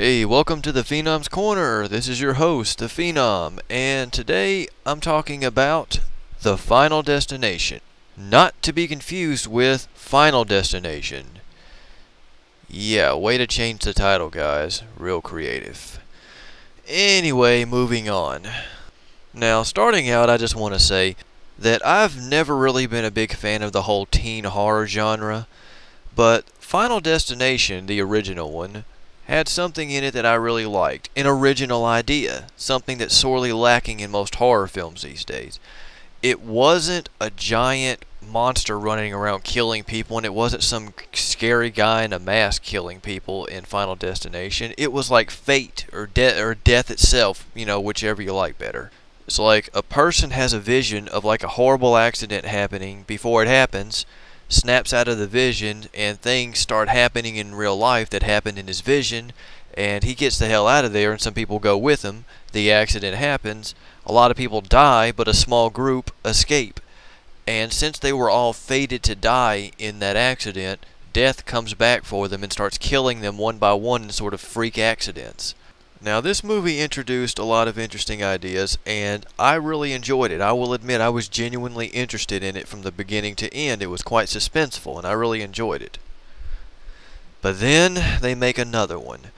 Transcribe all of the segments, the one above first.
Hey, welcome to the Phenom's Corner. This is your host, the Phenom, and today I'm talking about The Final Destination. Not to be confused with Final Destination. Yeah, way to change the title, guys. Real creative. Anyway, moving on. Now, starting out, I just want to say that I've never really been a big fan of the whole teen horror genre, but Final Destination, the original one, had something in it that I really liked. An original idea. Something that's sorely lacking in most horror films these days. It wasn't a giant monster running around killing people, and it wasn't some scary guy in a mask killing people in Final Destination. It was like fate, or death itself, whichever you like better. It's like a person has a vision of like a horrible accident happening before it happens, snaps out of the vision, and things start happening in real life that happened in his vision, and he gets the hell out of there, and some people go with him. The accident happens, a lot of people die, but a small group escape. And since they were all fated to die in that accident, death comes back for them and starts killing them one by one in sort of freak accidents. Now, this movie introduced a lot of interesting ideas, and I really enjoyed it. I will admit I was genuinely interested in it from the beginning to end. It was quite suspenseful, and I really enjoyed it. But then they make another one.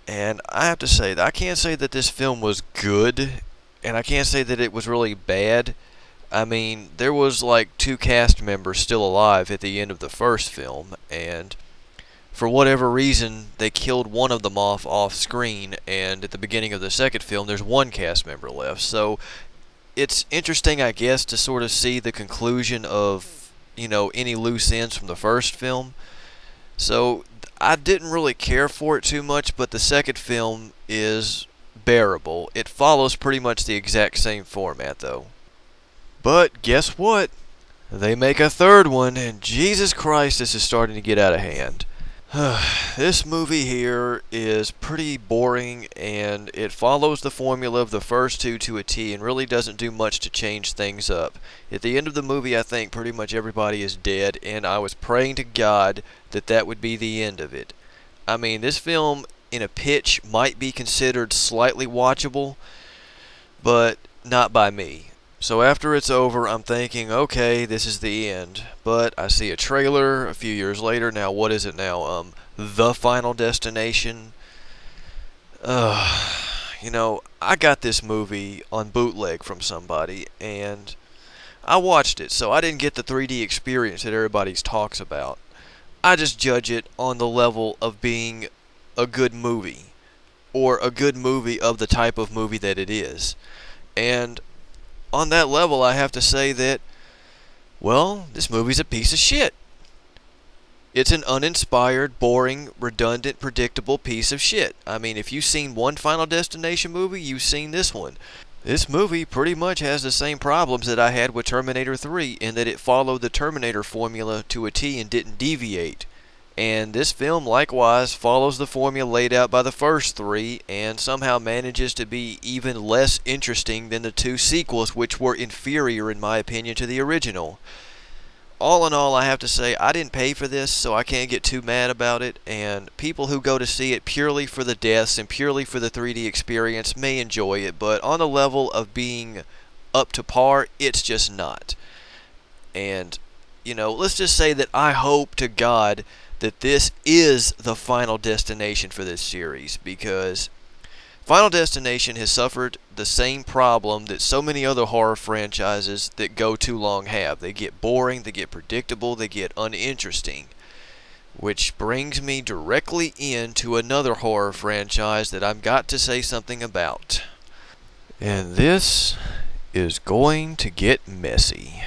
And I have to say that I can't say that this film was good, and I can't say that it was really bad. I mean, there was like 2 cast members still alive at the end of the first film, and for whatever reason, they killed one of them off screen, and at the beginning of the second film, there's 1 cast member left. So it's interesting, I guess, to sort of see the conclusion of, any loose ends from the first film. So I didn't really care for it too much, but the second film is bearable. It follows pretty much the exact same format, though. But guess what? They make a third one, and Jesus Christ, this is starting to get out of hand. This movie here is pretty boring, and it follows the formula of the first 2 to a T and really doesn't do much to change things up. At the end of the movie, I think pretty much everybody is dead, and I was praying to God that that would be the end of it. I mean, this film in a pitch might be considered slightly watchable, but not by me. So after it's over, I'm thinking, okay, this is the end. But I see a trailer a few years later. Now, what is it now? The Final Destination. I got this movie on bootleg from somebody, and I watched it, so I didn't get the 3D experience that everybody talks about. I just judge it on the level of being a good movie, or a good movie of the type of movie that it is. And on that level, I have to say that, well, this movie's a piece of shit. It's an uninspired, boring, redundant, predictable piece of shit. I mean, if you've seen one Final Destination movie, you've seen this one. This movie pretty much has the same problems that I had with Terminator 3, in that it followed the Terminator formula to a T and didn't deviate. And this film likewise follows the formula laid out by the first 3 and somehow manages to be even less interesting than the 2 sequels, which were inferior in my opinion to the original. All in all, I have to say I didn't pay for this, so I can't get too mad about it, and people who go to see it purely for the deaths and purely for the 3D experience may enjoy it, but on the level of being up to par, it's just not. And, let's just say that I hope to God that this is the final destination for this series, because Final Destination has suffered the same problem that so many other horror franchises that go too long have. They get boring, they get predictable, they get uninteresting. Which brings me directly into another horror franchise that I've got to say something about. And this is going to get messy.